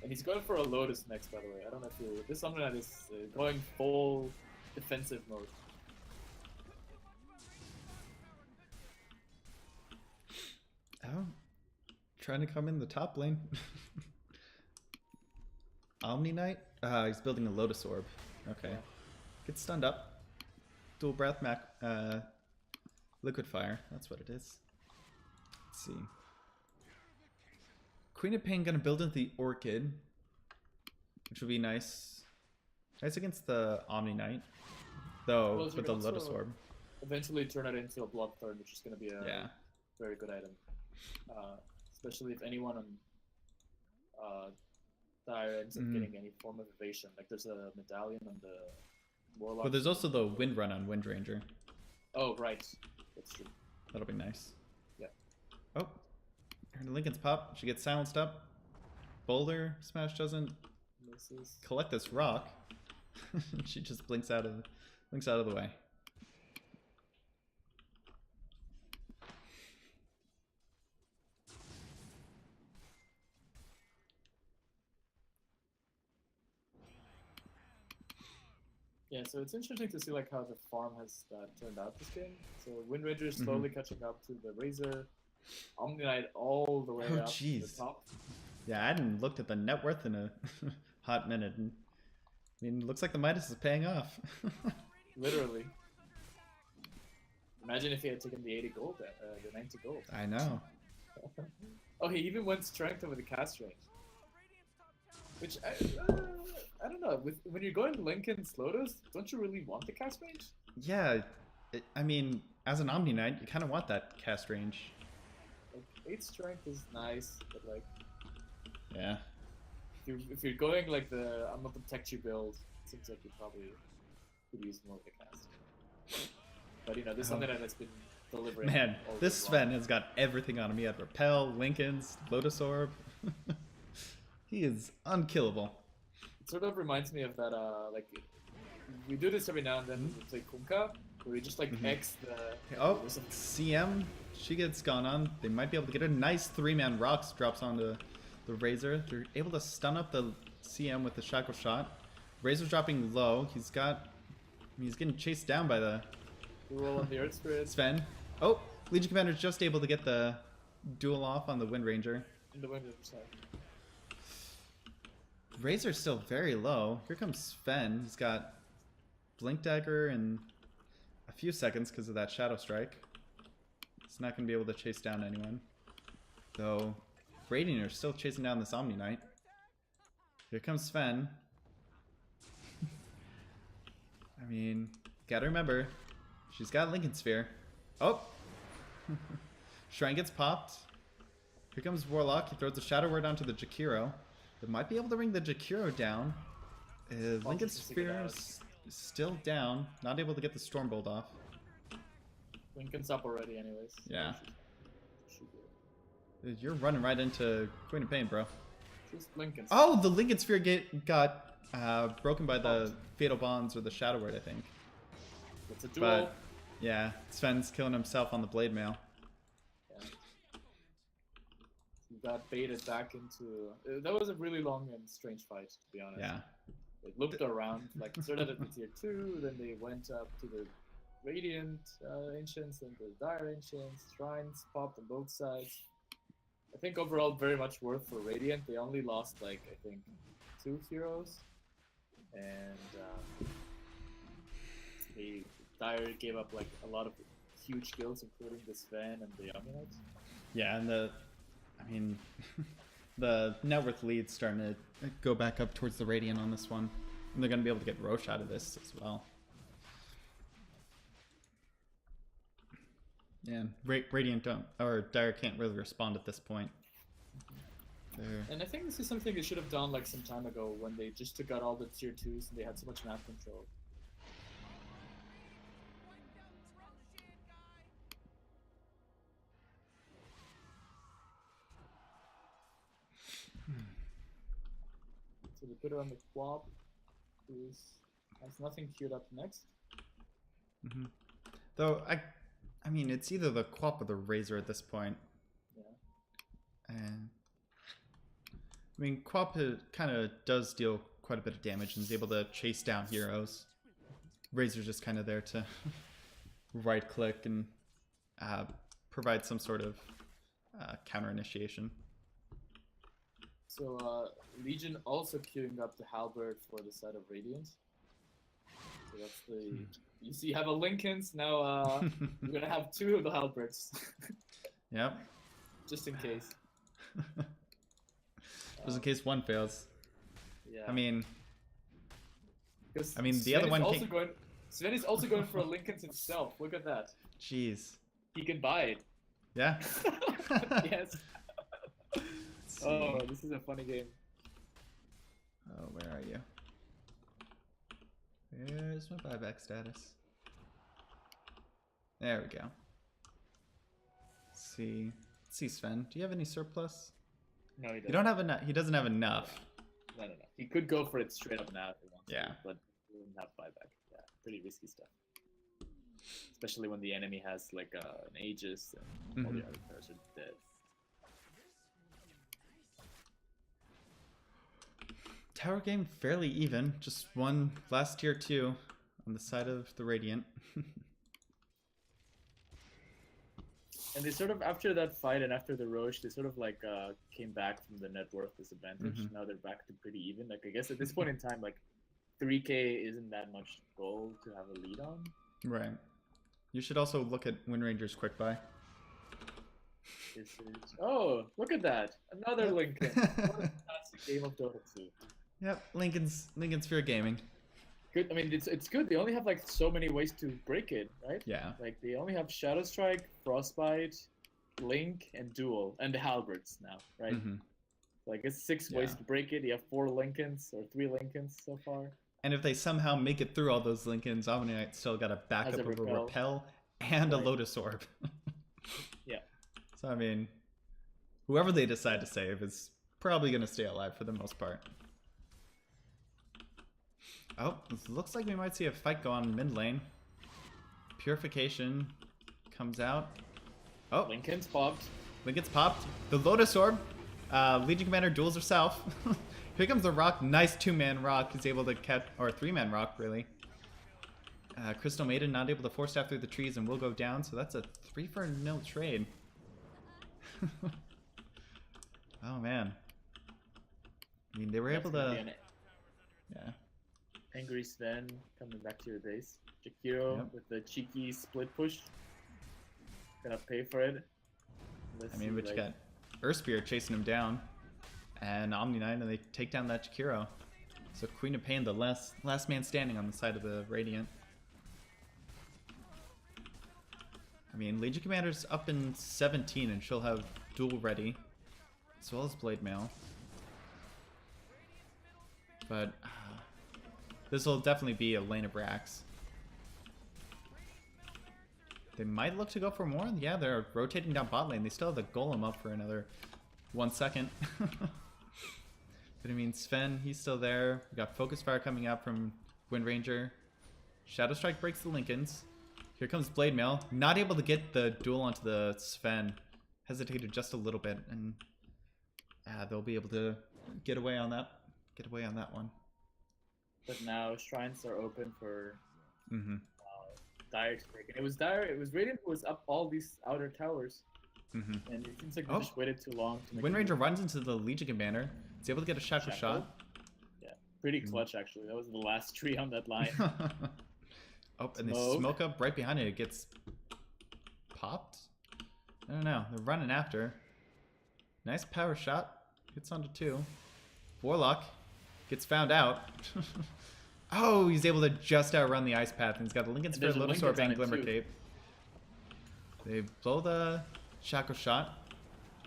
And he's going for a Lotus next, by the way. I don't know if you. This Omnignite is going full defensive mode. Oh, trying to come in the top lane. Omnignite? He's building a Lotus Orb. Okay. Yeah. Gets stunned up. Dual Breath, Liquid Fire. That's what it is. Let's see. Queen of Pain gonna build into the Orchid, which would be nice. Nice against the Omnignite, though, Well, with the also Lotus Orb. Eventually turn it into a Bloodthorn, which is going to be a Yeah. very good item. Especially if anyone on Dire ends up getting any form of evasion. Like there's a medallion on the Warlock. But there's also the Wind Run on Wind Ranger. Oh, right. That's true. That'll be nice. Yeah. Oh, her Lincoln's pop. She gets silenced up. Boulder Smash doesn't Misses. collect this rock. She just blinks out of the way. Yeah, so it's interesting to see like how the farm has turned out this game. So Wind Ranger is slowly catching up to the Razor. Omnignite all the way Oh, up to jeez. the top. Yeah, I hadn't looked at the net worth in a hot minute. And, I mean, it looks like the Midas is paying off. Literally. Imagine if he had taken the 80 gold, the 90 gold. I know. Oh, he even went strength over the cast range. Which, I don't know. When you're going Lincoln's Lotus, don't you really want the cast range? Yeah, I mean, as an Omni-Knight, you kind of want that cast range. Like, 8 strength is nice, but like, Yeah. if you're going like the I'm gonna protect you build, it seems like you probably could use more of the cast. But you know, this is something that has been delivering. Man, all this day Sven long. has got everything on him. He had Repel, Lincoln's, Lotus Orb. He is unkillable. It sort of reminds me of that, like, we do this every now and then when we play Kunkka, where we just like X the. Oh, there's some- CM, she gets gone on. They might be able to get a nice 3-man rocks drops onto the Razor. They're able to stun up the CM with the Shackle Shot. Razor's dropping low. He's getting chased down by the roll on the Earth Spirit Sven. Oh, Legion Commander's just able to get the duel off on the Wind Ranger. in the wind side. Razor's still very low. Here comes Sven. He's got Blink Dagger in a few seconds because of that Shadow Strike. He's not going to be able to chase down anyone. Though, Radianor's still chasing down this Omni-Knight. Here comes Sven. I mean, gotta remember, she's got Lincoln Sphere. Oh! Shrine gets popped. Here comes Warlock. He throws the Shadow Word onto the Jakiro. They might be able to bring the Jakiro down. Lincoln's Sphere is still down. Not able to get the Stormbolt off. Lincoln's up already anyways. Yeah. Dude, you're running right into Queen of Pain, bro. Just Lincoln's. Oh, the Lincoln Sphere got broken by the Fatal Bonds or the Shadow Word, I think. It's a duel. But, yeah, Sven's killing himself on the Blade Mail. Yeah. He got baited back into... that was a really long and strange fight, to be honest. Yeah. They looped around, like, started at the tier 2, then they went up to the Radiant Ancients, then the Dire Ancients, Shrines popped on both sides. I think overall very much worth for Radiant. They only lost, like, I think, 2 heroes. And they Dire gave up, like, a lot of huge kills, including the Sven and the Omnites. Yeah, and I mean, the net worth lead's starting to go back up towards the Radiant on this one. And they're going to be able to get Roche out of this as well. Yeah, Radiant don't, or Dire can't really respond at this point. And I think this is something they should have done like some time ago when they just took out all the tier 2s and they had so much map control. So they put it on the Quap, who has nothing queued up next. Mm-hmm. Though, I mean, it's either the Quap or the Razor at this point. Yeah. And I mean, Quap kind of does deal quite a bit of damage and is able to chase down heroes. Razor's just kind of there to right-click and provide some sort of counter initiation. So Legion also queuing up the Halberd for the side of Radiant. So that's the... You see, you have a Lincoln's, now you're gonna have 2 of the Halberds. Yep. Just in case. Just in case one fails. Yeah. I mean, the Sven other one also Sven is also going for a Lincoln's himself. Look at that. Jeez. He can buy it. Yeah? Yes. Oh, this is a funny game. Oh, where are you? Where's my buyback status? There we go. Let's see, Sven. Do you have any surplus? No, he doesn't. You don't have enough. He doesn't have enough. No. He could go for it straight up now if he wants Yeah. to, but he wouldn't have buyback. Yeah, pretty risky stuff. Especially when the enemy has like an Aegis and all the other players are dead. Tower game fairly even. Just one last tier 2 on the side of the Radiant. And they sort of, after that fight and after the Roche, they sort of like came back from the net worth disadvantage. Now they're back to pretty even. Like, I guess at this point in time, like 3k isn't that much gold to have a lead on. Right. You should also look at Wind Ranger's quick buy. Oh, look at that! Another Lincoln. What a fantastic game of Dota 2. Yep, Lincoln's Sphere Gaming. Good. I mean, it's good. They only have like so many ways to break it, right? Yeah. Like they only have Shadow Strike, Frostbite, Link, and Duel, and the Halberds now, right? Like it's 6 ways to break it. You have 4 Lincolns or 3 Lincolns so far. And if they somehow make it through all those Lincolns, Omniite still got a backup of a Repel and a Lotus Orb. Yeah. So, I mean, whoever they decide to save is probably going to stay alive for the most part. Oh, it looks like we might see a fight go on mid lane. Purification comes out. Oh, Lincoln's popped. Lincoln's popped. The Lotus Orb. Legion Commander duels herself. Here comes the Rock. Nice 2-man Rock. He's able to catch, or 3-man Rock, really. Crystal Maiden not able to force staff through the trees and will go down. So that's a 3-for-0 trade. Oh, man. I mean, they were able to... Yeah. Angry Sven coming back to your base. Jakiro with the cheeky split push. Gonna pay for it. I mean, but you got Earthspear chasing him down. And Omni Knight, and they take down that Jakiro. So Queen of Pain, the last man standing on the side of the Radiant. I mean, Legion Commander's up in 17 and she'll have duel ready, as well as Blade Mail. But this will definitely be a lane of racks. They might look to go for more. Yeah, they're rotating down bot lane. They still have the Golem up for another 1 second. But I mean, Sven, he's still there. We got Focus Fire coming out from Wind Ranger. Shadow Strike breaks the Lincolns. Here comes Blade Mail. Not able to get the duel onto the Sven. Hesitated just a little bit, and they'll be able to get away on that. Get away on that one. But now shrines are open for Mm-hmm. Dire to break. And it was Dire. It was Radiant who was up all these outer towers, Mm-hmm. and it seems like they just waited too long to make. Wind Ranger runs into the Legion Commander. He's able to get a shackle shot. Yeah, pretty clutch actually. That was the last tree on that line. Oh, and they smoke up right behind it. It gets popped? I don't know. They're running after. Nice power shot. Hits onto 2. Warlock gets found out. Oh, he's able to just outrun the Ice Path. And he's got the Lincoln Sphere, Lotus Orb, and Glimmer Cape. They blow the Shackle Shot.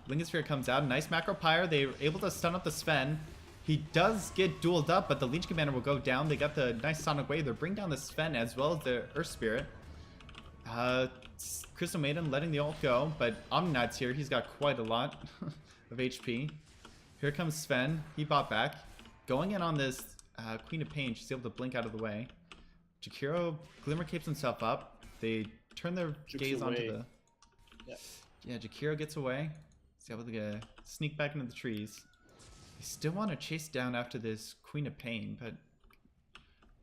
Lincoln Sphere comes out. Nice Macro Pyre. They're able to stun up the Sven. He does get dueled up, but the Legion Commander will go down. They got the nice Sonic Wave. They bring down the Sven as well as the Earth Spirit. Crystal Maiden letting the ult go, but Omni Knight's here. He's got quite a lot of HP. Here comes Sven. He bought back. Going in on this Queen of Pain. She's able to blink out of the way. Jakiro Glimmer Capes himself up. They turn their gaze onto the... Yeah, Jakiro gets away. He's able to sneak back into the trees. They still want to chase down after this Queen of Pain, but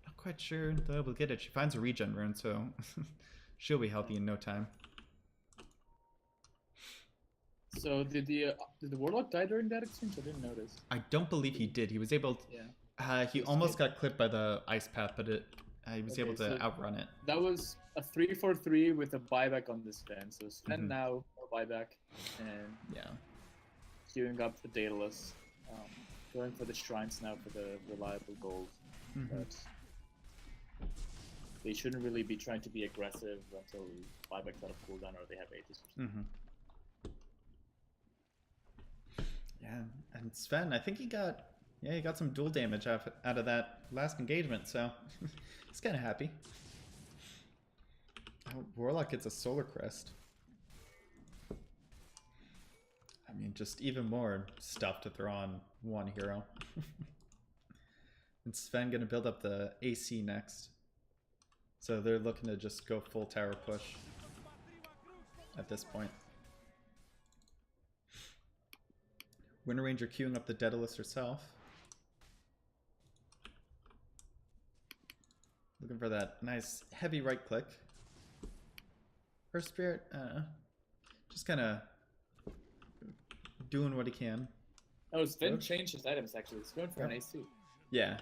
not quite sure they'll be able to get it. She finds a regen rune, so she'll be healthy in no time. So did the Warlock die during that exchange? I didn't notice. I don't believe he did. He was able to, he almost got clipped by the Ice Path, but he was able to outrun it. That was a 3-4-3 with a buyback on the Sven. So Sven now, no buyback, and queuing up the Daedalus. Going for the shrines now for the reliable gold. But they shouldn't really be trying to be aggressive until buyback's out of cooldown or they have Aegis or something. Yeah, and Sven, I think he got some dual damage out of that last engagement, so he's kind of happy. Oh, Warlock gets a Solar Crest. I mean, just even more stuff to throw on one hero. And Sven gonna build up the AC next. So they're looking to just go full tower push at this point. Wind Ranger queuing up the Daedalus herself. Looking for that nice heavy right click. Earth Spirit, just kind of doing what he can. Oh, Sven changed his items actually. He's going for an AC. Yeah.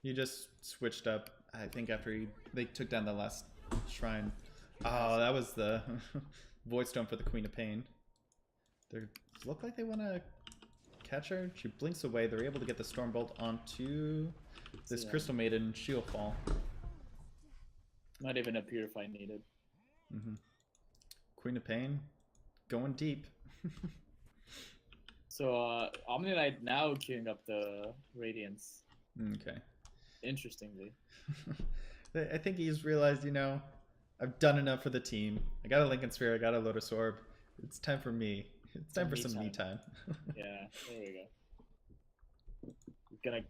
He just switched up, I think, after they took down the last shrine. Oh, that was the Void Stone for the Queen of Pain. They look like they want to catch her. She blinks away. They're able to get the Stormbolt onto this Crystal Maiden Shield Fall. Not even a Purify needed. Queen of Pain going deep. So Omni Knight now queuing up the Radiance. Okay. Interestingly. I think he's realized, I've done enough for the team. I got a Lincoln Sphere, I got a Lotus Orb. It's time for me. It's time for some me time. Yeah, there we go. He's gonna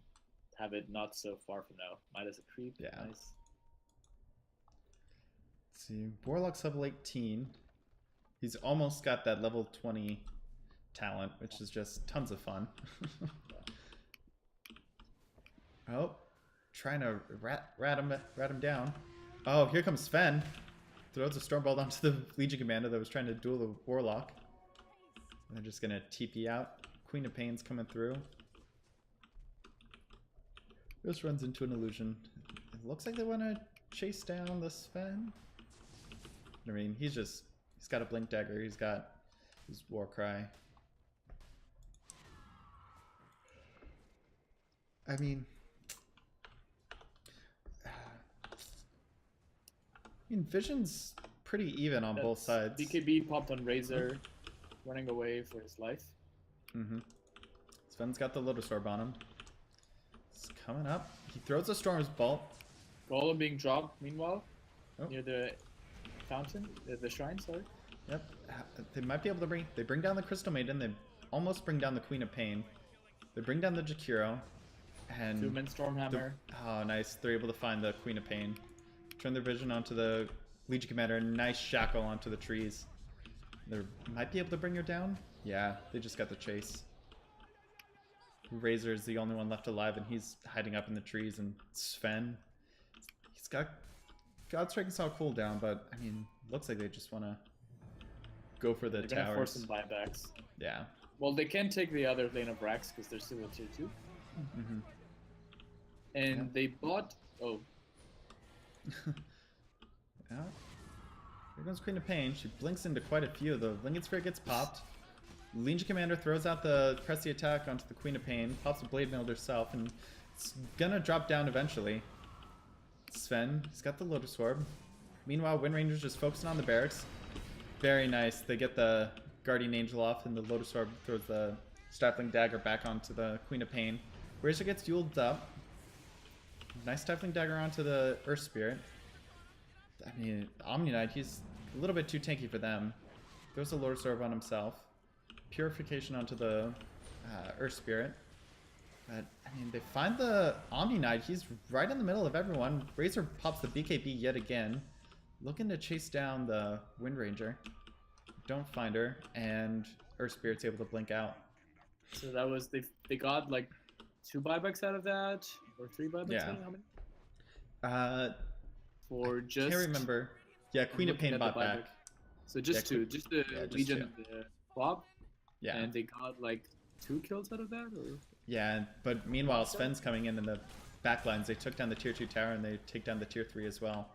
have it not so far from now. Midas a creep. Yeah. Nice. Let's see. Warlock's level 18. He's almost got that level 20 talent, which is just tons of fun. Oh, trying to rat him down. Oh, here comes Sven. Throws a Stormbolt onto the Legion Commander that was trying to duel the Warlock. And they're just gonna TP out. Queen of Pain's coming through. This runs into an illusion. It looks like they want to chase down the Sven. I mean, he's got a Blink Dagger. He's got his War Cry. I mean, Vision's pretty even on both sides. BKB popped on Razor, running away for his life. Mm-hmm. Sven's got the Lotus Orb on him. It's coming up. He throws a Storm's Bolt. Golem being dropped, meanwhile, Oh. near the fountain, the shrine, sorry. Yep. They might be able to bring... They bring down the Crystal Maiden. They almost bring down the Queen of Pain. They bring down the Jakiro. And... 2-man Stormhammer. Oh, nice. They're able to find the Queen of Pain. Turn their vision onto the Legion Commander. Nice shackle onto the trees. They might be able to bring her down. Yeah, they just got the chase. Razor is the only one left alive, and he's hiding up in the trees. And Sven, he's got Godstrike and Saw cooldown, but I mean, looks like they just want to go for the They're gonna towers. force some buybacks. Yeah. Well, they can take the other lane of Rax because they're still a tier 2. Mm-hmm. And Yeah. they bought... Oh, Yeah. Here comes Queen of Pain. She blinks into quite a few. The Lincoln Sphere gets popped. Legion Commander throws out the press the attack onto the Queen of Pain, pops a Blade Mail herself, and it's gonna drop down eventually. Sven, he's got the Lotus Orb. Meanwhile, Wind Ranger's just focusing on the barracks. Very nice. They get the Guardian Angel off, and the Lotus Orb throws the Stifling Dagger back onto the Queen of Pain. Razor gets dueled up. Nice Stifling Dagger onto the Earth Spirit. I mean, Omni Knight, he's a little bit too tanky for them. Throws the Lotus Orb on himself. Purification onto the Earth Spirit. But, I mean, they find the Omni Knight. He's right in the middle of everyone. Razor pops the BKB yet again. Looking to chase down the Wind Ranger. Don't find her. And Earth Spirit's able to blink out. so that was... They got like 2 buybacks out of that? Or 3 buybacks Yeah. out of it? How many? For just... Can't remember. Yeah, Queen of looking Pain at the bought back. buyback. So just Yeah, 2. Just the yeah, just Legion 2. and the Quab? Yeah. And they got like 2 kills out of that? Or... Yeah, but meanwhile, Sven's coming in the backlines. They took down the tier 2 tower, and they take down the tier 3 as well.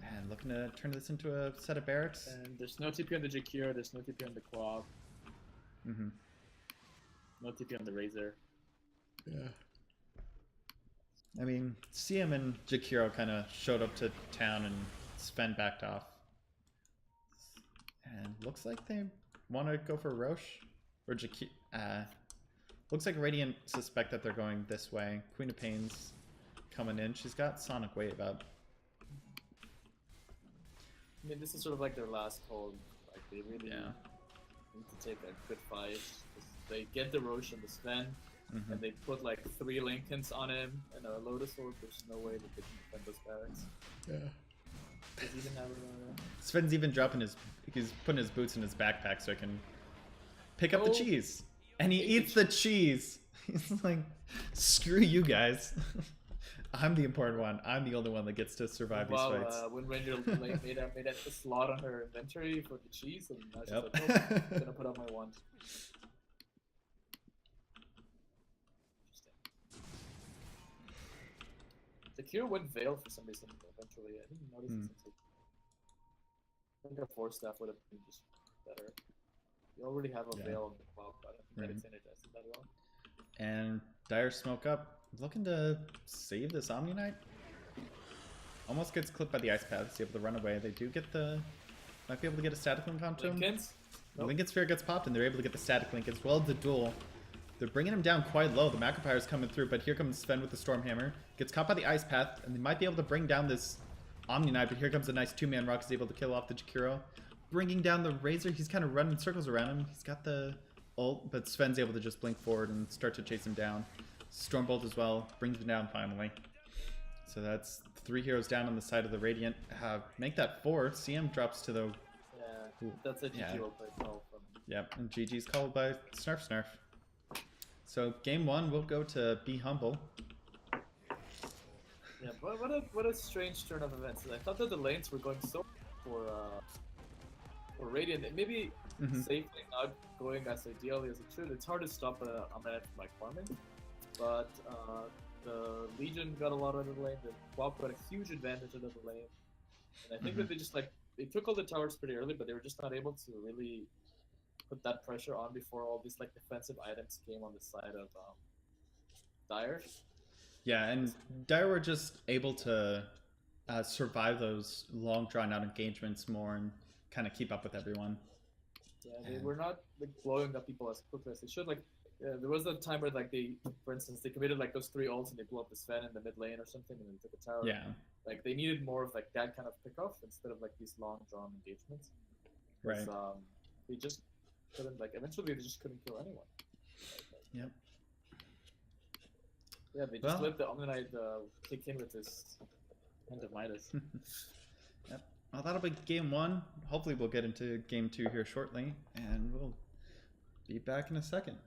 And looking to turn this into a set of barracks. And there's no TP on the Jakiro, there's no TP on the Quab, Mm-hmm. no TP on the Razor. Yeah. I mean, CM and Jakiro kind of showed up to town, and Sven backed off. And looks like they want to go for Roche. Or Jakiro. Looks like Radiant suspect that they're going this way. Queen of Pain's coming in. She's got Sonic Wave up. I mean, this is sort of like their last hold. Like, they really Yeah. need to take a good fight. They get the Roche and the Sven, Mm-hmm. and they put like 3 Lincolns on him and a Lotus Orb. There's no way that they can defend those barracks. Yeah. Does he even have Sven's even dropping he's putting his boots in his backpack so I can pick up the Oh. cheese. And he Eat the eats the cheese. He's like, screw you guys. I'm the important one. I'm the only one that gets to survive these fights. Wind Ranger like, made a slot on her inventory for the cheese, and now she's Yep. like, nope, I'm gonna put up my wand. Interesting. The cure went Veil for some reason eventually. I didn't notice it since I think a 4-staff would have been just better. You already have a Yeah. Veil on the clock, but I don't think that it's synergized that well. And Dire Smoke up. Looking to save this Omni Knight. Almost gets clipped by the Ice Path. He's able to run away. They do get the... Might be able to get a static link onto him. Lincolns? The Nope. Lincoln Sphere gets popped, and they're able to get the static link as well as the duel. They're bringing him down quite low. The Macropyre's coming through, but here comes Sven with the Stormhammer. Gets caught by the Ice Path, and they might be able to bring down this Omni Knight, but here comes a nice 2-man rock. He's able to kill off the Jakiro. Bringing down the Razor. He's kind of running circles around him. He's got the ult, but Sven's able to just blink forward and start to chase him down. Stormbolt as well. Brings him down finally. So that's 3 heroes down on the side of the Radiant. Make that 4. CM drops to the... Yeah, Ooh. that's a GG Yeah. will play call from... Yep, and GG's called by Snarf. So game 1 will go to Be Humble. Yeah, but what a strange turn of events. I thought that the lanes were going so for Radiant. It maybe Mhm. safely not going as ideally as it should. It's hard to stop a minute from like farming, but the Legion got a lot out of the lane. The Quap got a huge advantage out of the lane, and I think that they just they took all the towers pretty early, but they were just not able to really put that pressure on before all these like defensive items came on the side of Dire. Yeah, and Dire were just able to survive those long drawn out engagements more and kind of keep up with everyone. Yeah, they were not like blowing up people as quickly as they should. Like there was a time where like they, for instance, they committed like those 3 ults and they blew up the Sven in the mid lane or something, and then they took a tower. Yeah. Like they needed more of like that kind of pickoff instead of like these long drawn engagements. Right. They just couldn't like. Eventually, they just couldn't kill anyone. Yep. Yeah, they just let the Omni-Knight kick in with this Hand of Midas. Yep. Well, that'll be game 1. Hopefully, we'll get into game 2 here shortly, and we'll be back in a second.